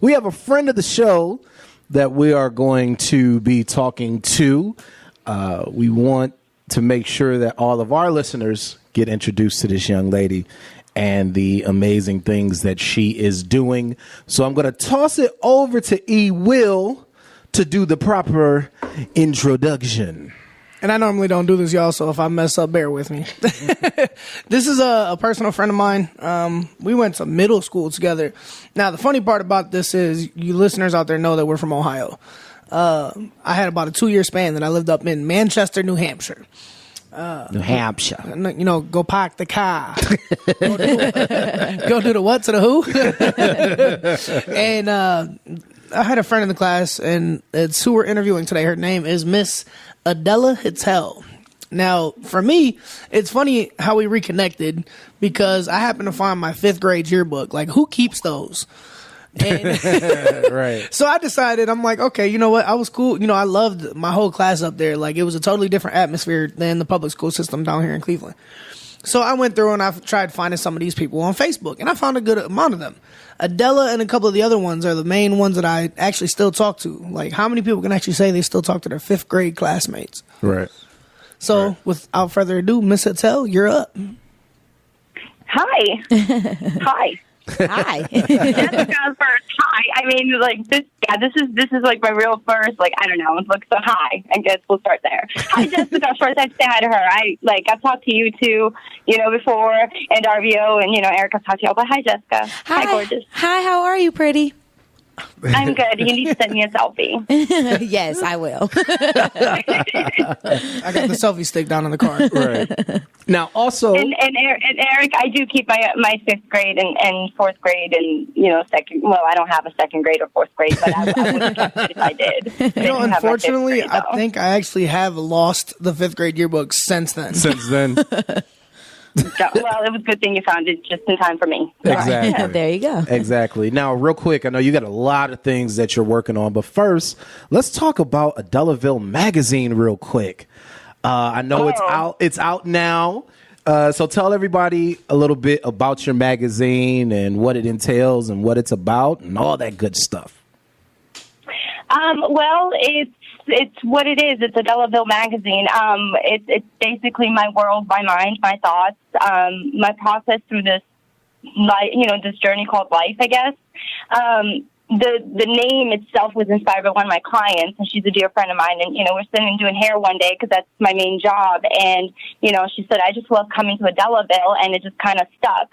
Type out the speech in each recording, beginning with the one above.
we have a friend of the show that we are going to be talking to. We want to make sure that all of our listeners get introduced to this young lady and the amazing things that she is doing. So I'm going to toss it over to E. Will to do the proper introduction. And I normally don't do this, y'all, so if I mess up, bear with me. This is a personal friend of mine. We went to middle school together. Now, the funny part about this is you listeners out there know that we're from Ohio. I had about a 2-year span that I lived up in Manchester, New Hampshire. New Hampshire. You know, go park the car. Go do the what to the who. And I had a friend in the class, and it's who we're interviewing today. Her name is Miss Adela Hittell. Now, for me, it's funny how we reconnected because I happened to find my 5th grade yearbook. Like, who keeps those? And Right. So I decided, I'm like, okay, you know what? I was cool. You know, I loved my whole class up there. Like, it was a totally different atmosphere than the public school system down here in Cleveland. So I went through and I tried finding some of these people on Facebook, and I found a good amount of them. Adela and a couple of the other ones are the main ones that I actually still talk to. Like, how many people can actually say they still talk to their 5th grade classmates? Right. So Right. without further ado, Miss Hittell, you're up. Hi. Hi. Hi. Jessica first. Hi. I mean, like this. Yeah, this is like my real first. Like, I don't know. Look, so hi. I guess we'll start there. Hi, Jessica. First, I'd say hi to her. I've talked to you too, before, and RVO, and Eric. I've talked to you. But hi, Jessica. Hi, gorgeous. Hi, how are you, pretty? I'm good. You need to send me a selfie. Yes, I will. I got the selfie stick down in the car. Right. Now, also, and Eric, I do keep my 5th grade and 4th grade and second. Well, I don't have a 2nd grade or 4th grade, but I would have kept it if I did. Unfortunately, I think I actually have lost the 5th grade yearbook since then. Well, it was a good thing you found it just in time for me. Exactly. There you go. Exactly. Now, real quick, I know you got a lot of things that you're working on, but first, let's talk about Adelaville magazine real quick. I know it's out now. So tell everybody a little bit about your magazine and what it entails and what it's about and all that good stuff. Well, it's what it is. It's Adelaville magazine. It's basically my world, my mind, my thoughts, my process through this, this journey called life, I guess. The name itself was inspired by one of my clients, and she's a dear friend of mine. And we're sitting and doing hair one day because that's my main job. And she said, I just love coming to Adelaville, and it just kind of stuck.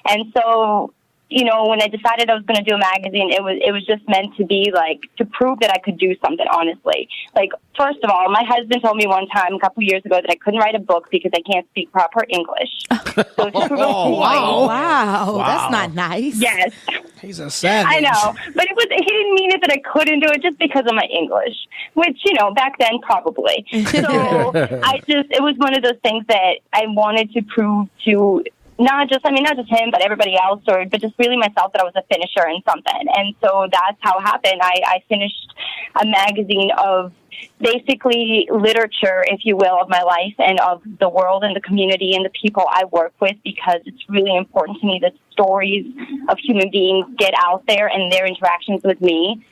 And so, when I decided I was going to do a magazine, it was just meant to be like to prove that I could do something, honestly. Like, first of all, my husband told me one time a couple years ago that I couldn't write a book because I can't speak proper English. So Wow. That's not nice. Yes. He's a savage. I know. But he didn't mean it that I couldn't do it just because of my English, which, back then probably. So it was one of those things that I wanted to prove to not just him, but everybody else, but just really myself, that I was a finisher in something. And so that's how it happened. I finished a magazine of basically literature, if you will, of my life and of the world and the community and the people I work with, because it's really important to me that stories of human beings get out there and their interactions with me.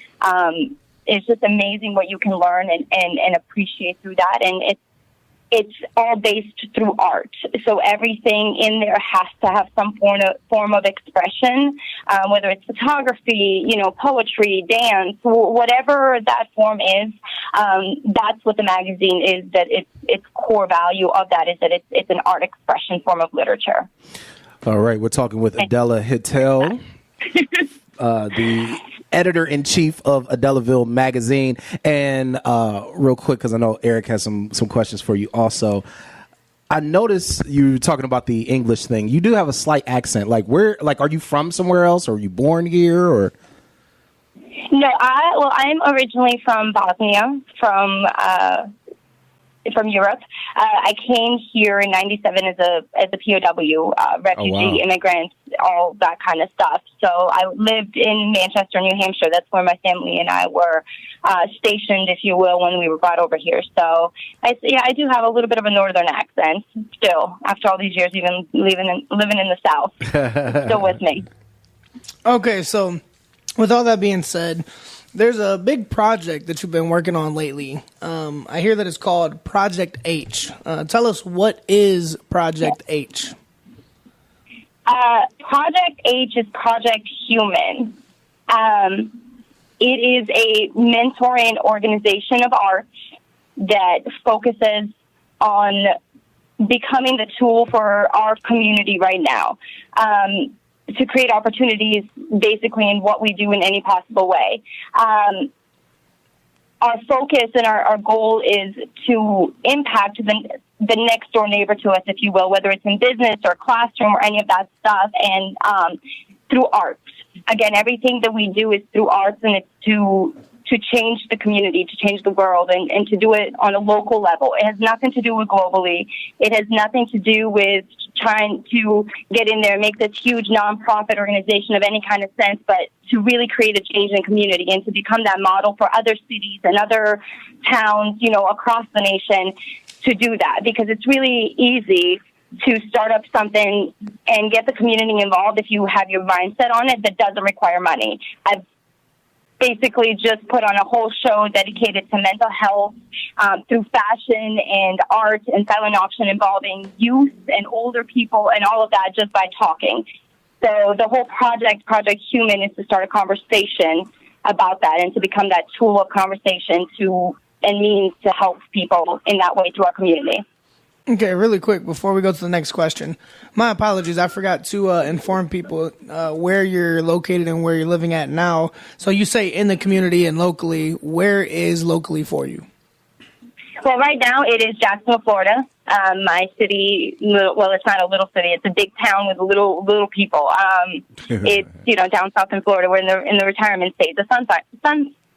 It's just amazing what you can learn and appreciate through that. And it's all based through art. So everything in there has to have some form of expression, whether it's photography, poetry, dance, whatever that form is. That's what the magazine is, that its core value of that is that it's an art expression form of literature. All right. We're talking with Adela Hittell, the editor-in-chief of Adelaville magazine. And real quick, because I know Eric has some questions for you also. I noticed you talking about the English thing. You do have a slight accent. Are you from somewhere else, or are you born here, or? No, I'm originally from Bosnia, from Europe. I came here in '97 as a POW, refugee, immigrant, all that kind of stuff. So I lived in Manchester, New Hampshire. That's where my family and I were stationed, if you will, when we were brought over here. So I do have a little bit of a northern accent still, after all these years, even living in the South. Still with me. Okay, so With all that being said, there's a big project that you've been working on lately. I hear that it's called Project H. Tell us, what is Project H? Project H is Project Human. It is a mentoring organization of arts that focuses on becoming the tool for our community right now, to create opportunities basically in what we do in any possible way. Our focus and our goal is to impact the next door neighbor to us, if you will, whether it's in business or classroom or any of that stuff, and through arts. Again, everything that we do is through arts, and it's to change the community, to change the world, and to do it on a local level. It has nothing to do with globally. It has nothing to do with trying to get in there and make this huge nonprofit organization of any kind of sense, but to really create a change in the community and to become that model for other cities and other towns, across the nation to do that, because it's really easy to start up something and get the community involved if you have your mindset on it that doesn't require money. I've basically just put on a whole show dedicated to mental health through fashion and art and silent auction involving youth and older people and all of that just by talking. So the whole Project Human, is to start a conversation about that and to become that tool of conversation and means to help people in that way through our community. Okay, really quick before we go to the next question. My apologies, I forgot to inform people where you're located and where you're living at now. So you say in the community and locally. Where is locally for you? Well, right now it is Jacksonville, Florida. My city, well, it's not a little city. It's a big town with little people. It's, down south in Florida. We're in the retirement state, the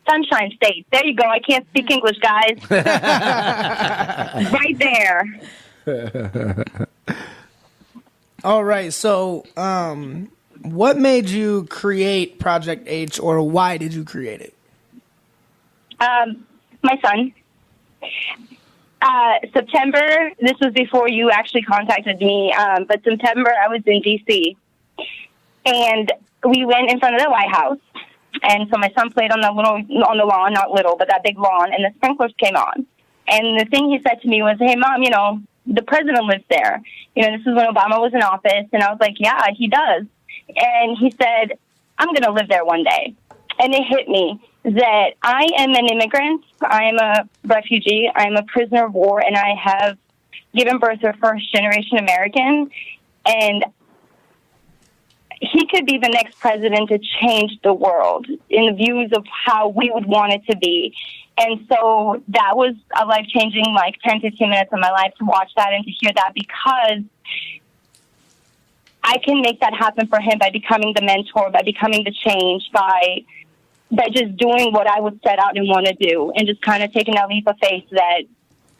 Sunshine State. There you go. I can't speak English, guys. Right there. All right. So, what made you create Project H, or why did you create it? My son. September, this was before you actually contacted me, but September I was in D.C. and we went in front of the White House. And so my son played on the lawn, not little, but that big lawn, and the sprinklers came on. And the thing he said to me was, "Hey, Mom, the president lives there. This is when Obama was in office." And I was like, "Yeah, he does." And he said, "I'm going to live there one day." And it hit me that I am an immigrant. I am a refugee. I am a prisoner of war, and I have given birth to a first-generation American. And he could be the next president to change the world in the views of how we would want it to be. And so that was a life-changing, 10, 15 minutes of my life to watch that and to hear that, because I can make that happen for him by becoming the mentor, by becoming the change, by just doing what I would set out and want to do, and just kind of taking that leap of faith that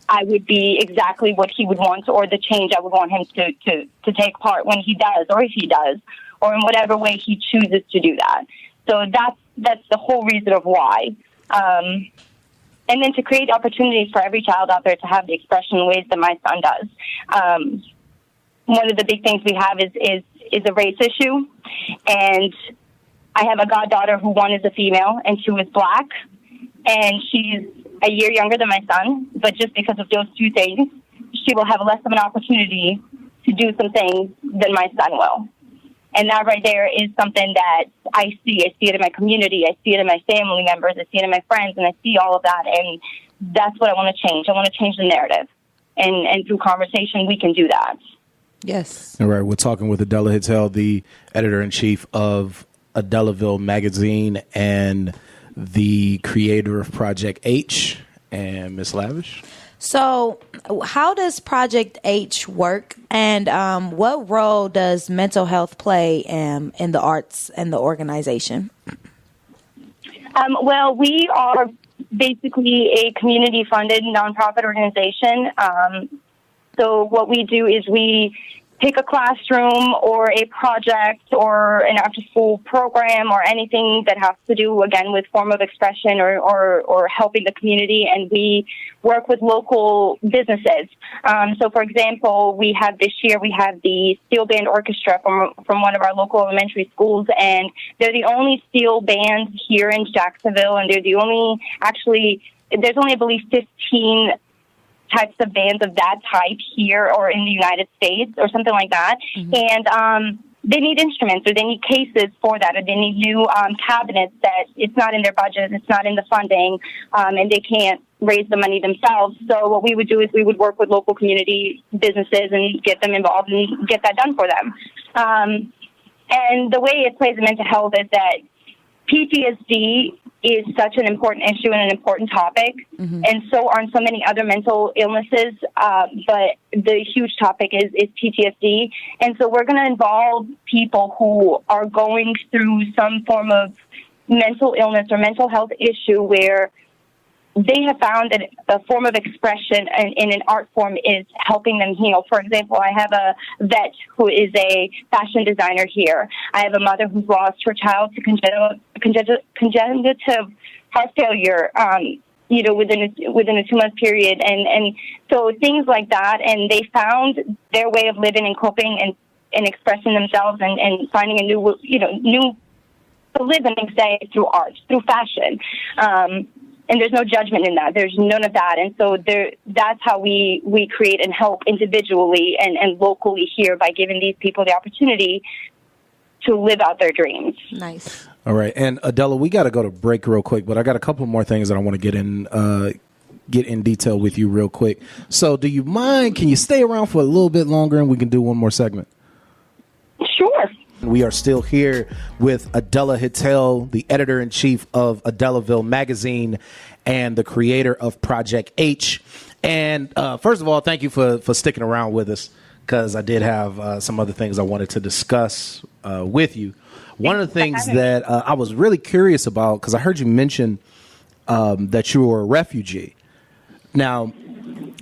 I would be exactly what he would want, or the change I would want him to take part when he does, or if he does, or in whatever way he chooses to do that. So that's the whole reason of why. And then to create opportunities for every child out there to have the expression in ways that my son does. One of the big things we have is a race issue. And I have a goddaughter who, one, is a female and two is black. And she's a year younger than my son. But just because of those two things, she will have less of an opportunity to do some things than my son will. And that right there is something that I see. I see it in my community. I see it in my family members. I see it in my friends. And I see all of that. And that's what I want to change. I want to change the narrative. And through conversation, we can do that. Yes. All right. We're talking with Adela Hittell, the editor-in-chief of Adelaville magazine and the creator of Project H. And Miss Lavish? So how does Project H work, and what role does mental health play in the arts and the organization? Well, we are basically a community-funded nonprofit organization. So what we do is we pick a classroom or a project or an after-school program or anything that has to do, again, with form of expression or helping the community, and we work with local businesses. So, for example, this year we have the steel band orchestra from one of our local elementary schools, and they're the only steel band here in Jacksonville, and they're the only, there's only, I believe, 15 types of bands of that type here or in the United States or something like that. Mm-hmm. And they need instruments, or they need cases for that, or they need new cabinets that it's not in their budget, it's not in the funding, and they can't raise the money themselves. So what we would do is we would work with local community businesses and get them involved and get that done for them. And the way it plays in mental health is that PTSD is such an important issue and an important topic, mm-hmm. and so are so many other mental illnesses, but the huge topic is PTSD. And so we're going to involve people who are going through some form of mental illness or mental health issue where they have found that a form of expression in an art form is helping them heal. For example, I have a vet who is a fashion designer here. I have a mother who's lost her child to congenital heart failure, within a 2-month period. And so things like that. And they found their way of living and coping and expressing themselves and finding a new to live the next day through art, through fashion. And there's no judgment in that. There's none of that. And so that's how we create and help individually and locally here, by giving these people the opportunity to live out their dreams. Nice. All right. And Adela, we got to go to break real quick, but I got a couple more things that I want to get in detail with you real quick. So do you mind, can you stay around for a little bit longer and we can do one more segment? Sure. We are still here with Adela Hittell, the editor-in-chief of Adelaville magazine and the creator of Project H. And first of all, thank you for sticking around with us, because I did have some other things I wanted to discuss with you. One of the things that I was really curious about, because I heard you mention that you were a refugee. Now,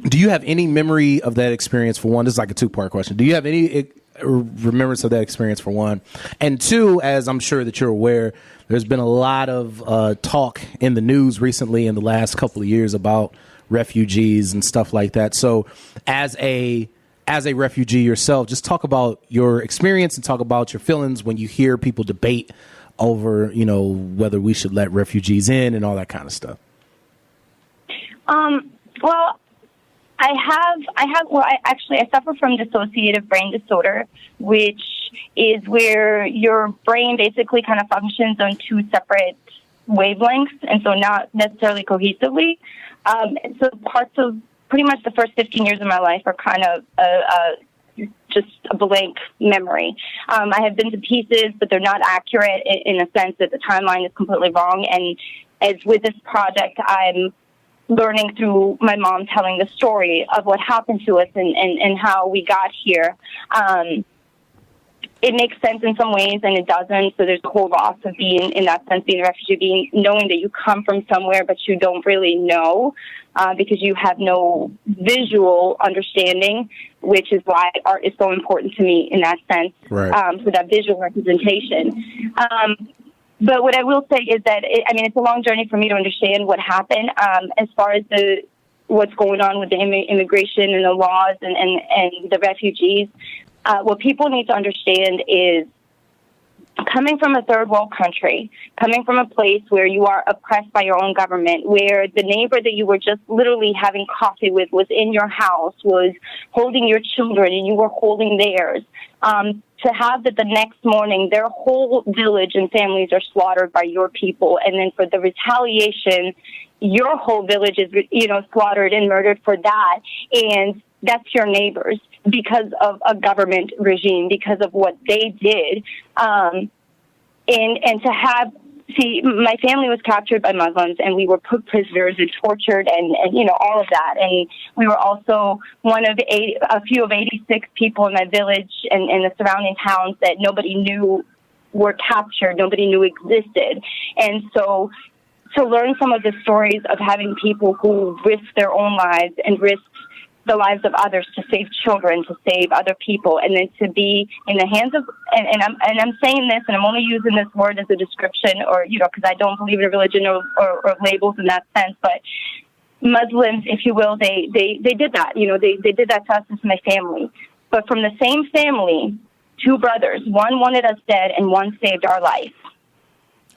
do you have any memory of that experience, for one? This is like a two-part question. Do you have any remembrance of that experience, for one? And two, as I'm sure that you're aware, there's been a lot of talk in the news recently in the last couple of years about refugees and stuff like that. So as a refugee yourself, just talk about your experience and talk about your feelings when you hear people debate over, whether we should let refugees in and all that kind of stuff. Well, I suffer from dissociative brain disorder, which is where your brain basically kind of functions on two separate wavelengths, and so not necessarily cohesively. And so parts of pretty much the first 15 years of my life are kind of just a blank memory. I have been to pieces, but they're not accurate in a sense that the timeline is completely wrong. And as with this project, I'm learning through my mom telling the story of what happened to us and how we got here. It makes sense in some ways and it doesn't. So there's a whole loss of being, in that sense, being a refugee, knowing that you come from somewhere, but you don't really know because you have no visual understanding, which is why art is so important to me in that sense. Right. So that visual representation. But what I will say is that, it's a long journey for me to understand what happened as far as what's going on with the immigration and the laws and the refugees. What people need to understand is, coming from a third world country, coming from a place where you are oppressed by your own government, where the neighbor that you were just literally having coffee with was in your house, was holding your children and you were holding theirs, to have that the next morning their whole village and families are slaughtered by your people, and then for the retaliation, your whole village is, slaughtered and murdered for that, and that's your neighbors because of a government regime, because of what they did. And to have, my family was captured by Muslims and we were put prisoners and tortured and all of that. And we were also one of a few of 86 people in my village and in the surrounding towns that nobody knew were captured, nobody knew existed. And so to learn some of the stories of having people who risked their own lives and risked the lives of others, to save children, to save other people, and then to be in the hands of, and I'm saying this, and I'm only using this word as a description, or, because I don't believe in religion or labels in that sense, but Muslims, if you will, they did that. They did that to us as my family. But from the same family, two brothers, one wanted us dead and one saved our life.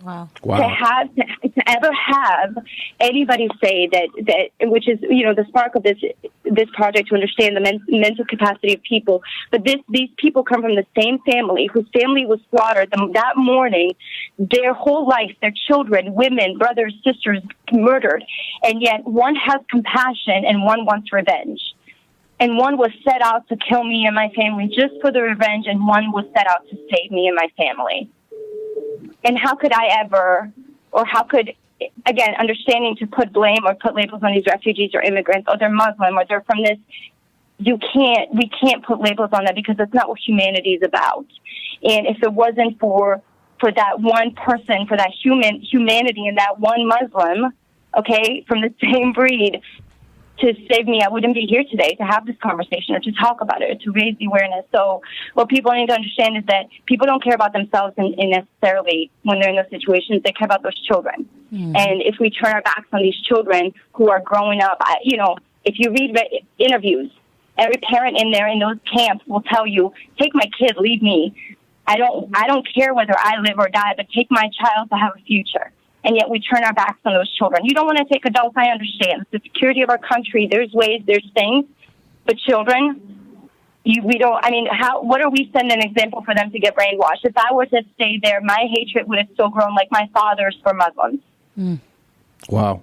Wow. To ever have anybody say that, which is, the spark of this project, to understand the mental capacity of people. But these people come from the same family, whose family was slaughtered that morning, their whole life, their children, women, brothers, sisters, murdered. And yet one has compassion and one wants revenge. And one was set out to kill me and my family just for the revenge, and one was set out to save me and my family. And how could I ever, or how could, again, understanding to put blame or put labels on these refugees or immigrants, or they're Muslim, or they're from this, we can't put labels on that, because that's not what humanity is about. And if it wasn't for that one person, for that humanity and that one Muslim, okay, from the same breed, to save me, I wouldn't be here today to have this conversation or to talk about it or to raise the awareness. So what people need to understand is that people don't care about themselves in necessarily when they're in those situations. They care about those children. And if we turn our backs on these children who are growing up, if you read interviews, every parent in there in those camps will tell you, take my kid, leave me. I don't care whether I live or die, but take my child to have a future. And yet we turn our backs on those children. You don't want to take adults, I understand. It's the security of our country. There's ways, there's things. But children, what are we setting an example for them to get brainwashed? If I were to stay there, my hatred would have still grown like my father's for Muslims. Wow.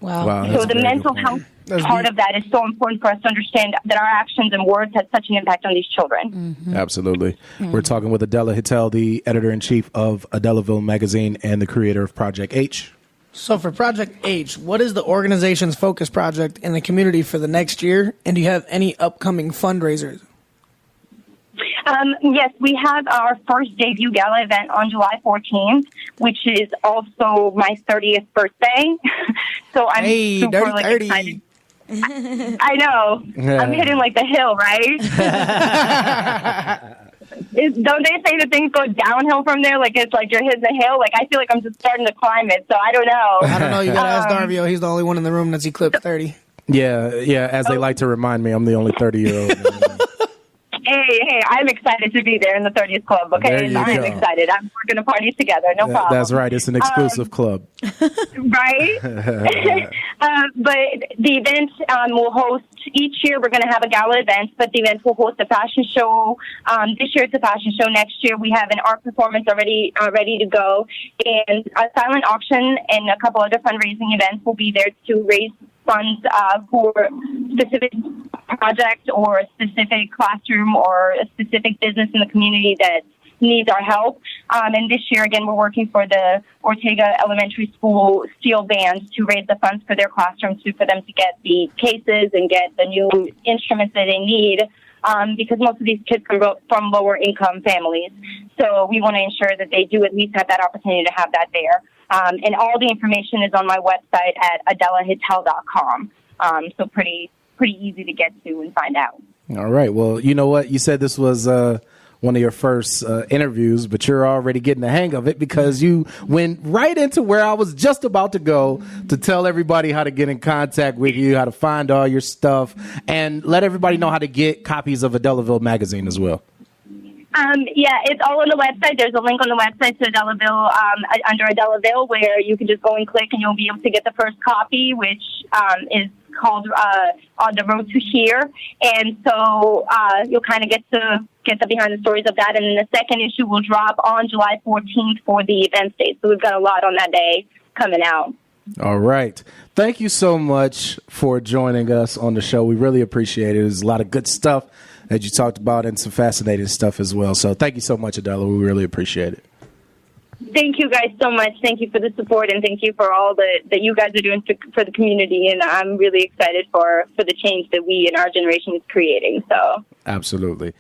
So the mental health part of that is so important for us to understand that our actions and words have such an impact on these children. Absolutely. We're talking with Adela Hittell, the editor-in-chief of Adelaville magazine and the creator of Project H. So for Project H, what is the organization's focus project in the community for the next year? And do you have any upcoming fundraisers? Yes, we have our first debut gala event on July 14th, which is also my 30th birthday. So I'm super excited. I know. I'm hitting like the hill, right? Don't they say that things go downhill from there? Like it's like you're hitting the hill? Like I feel like I'm just starting to climb it, so I don't know. I don't know. You got to ask Darvio. He's the only one in the room that's eclipsed 30. Yeah. As they like to remind me, I'm the only 30-year-old. Hey, I'm excited to be there in the 30th club, okay? I'm excited. We're going to party together, no problem. That's right. It's an exclusive club. Right? But the event will host, each year we're going to have a gala event, but the event will host a fashion show. This year it's a fashion show. Next year we have an art performance already ready to go. And a silent auction and a couple other fundraising events will be there to raise funds for specific project or a specific classroom or a specific business in the community that needs our help. And this year, again, we're working for the Ortega Elementary School steel bands to raise the funds for their classrooms for them to get the cases and get the new instruments that they need. Because most of these kids come from lower income families. So we want to ensure that they do at least have that opportunity to have that there. And all the information is on my website at adelahittell.com. So pretty easy to get to and find out. All right. Well, you know what? You said this was one of your first interviews, but you're already getting the hang of it because you went right into where I was just about to go to tell everybody how to get in contact with you, how to find all your stuff, and let everybody know how to get copies of Adelaville magazine as well. Yeah, it's all on the website. There's a link on the website to Adelaville, under Adelaville, where you can just go and click and you'll be able to get the first copy, which is called On the Road to Here. And so you'll kind of get the behind the stories of that. And then the second issue will drop on July 14th for the event date. So we've got a lot on that day coming out. All right. Thank you so much for joining us on the show. We really appreciate it. There's a lot of good stuff that you talked about and some fascinating stuff as well. So thank you so much, Adela. We really appreciate it. Thank you guys so much. Thank you for the support and thank you for all that you guys are doing for the community. And I'm really excited for the change that we in our generation is creating. So absolutely.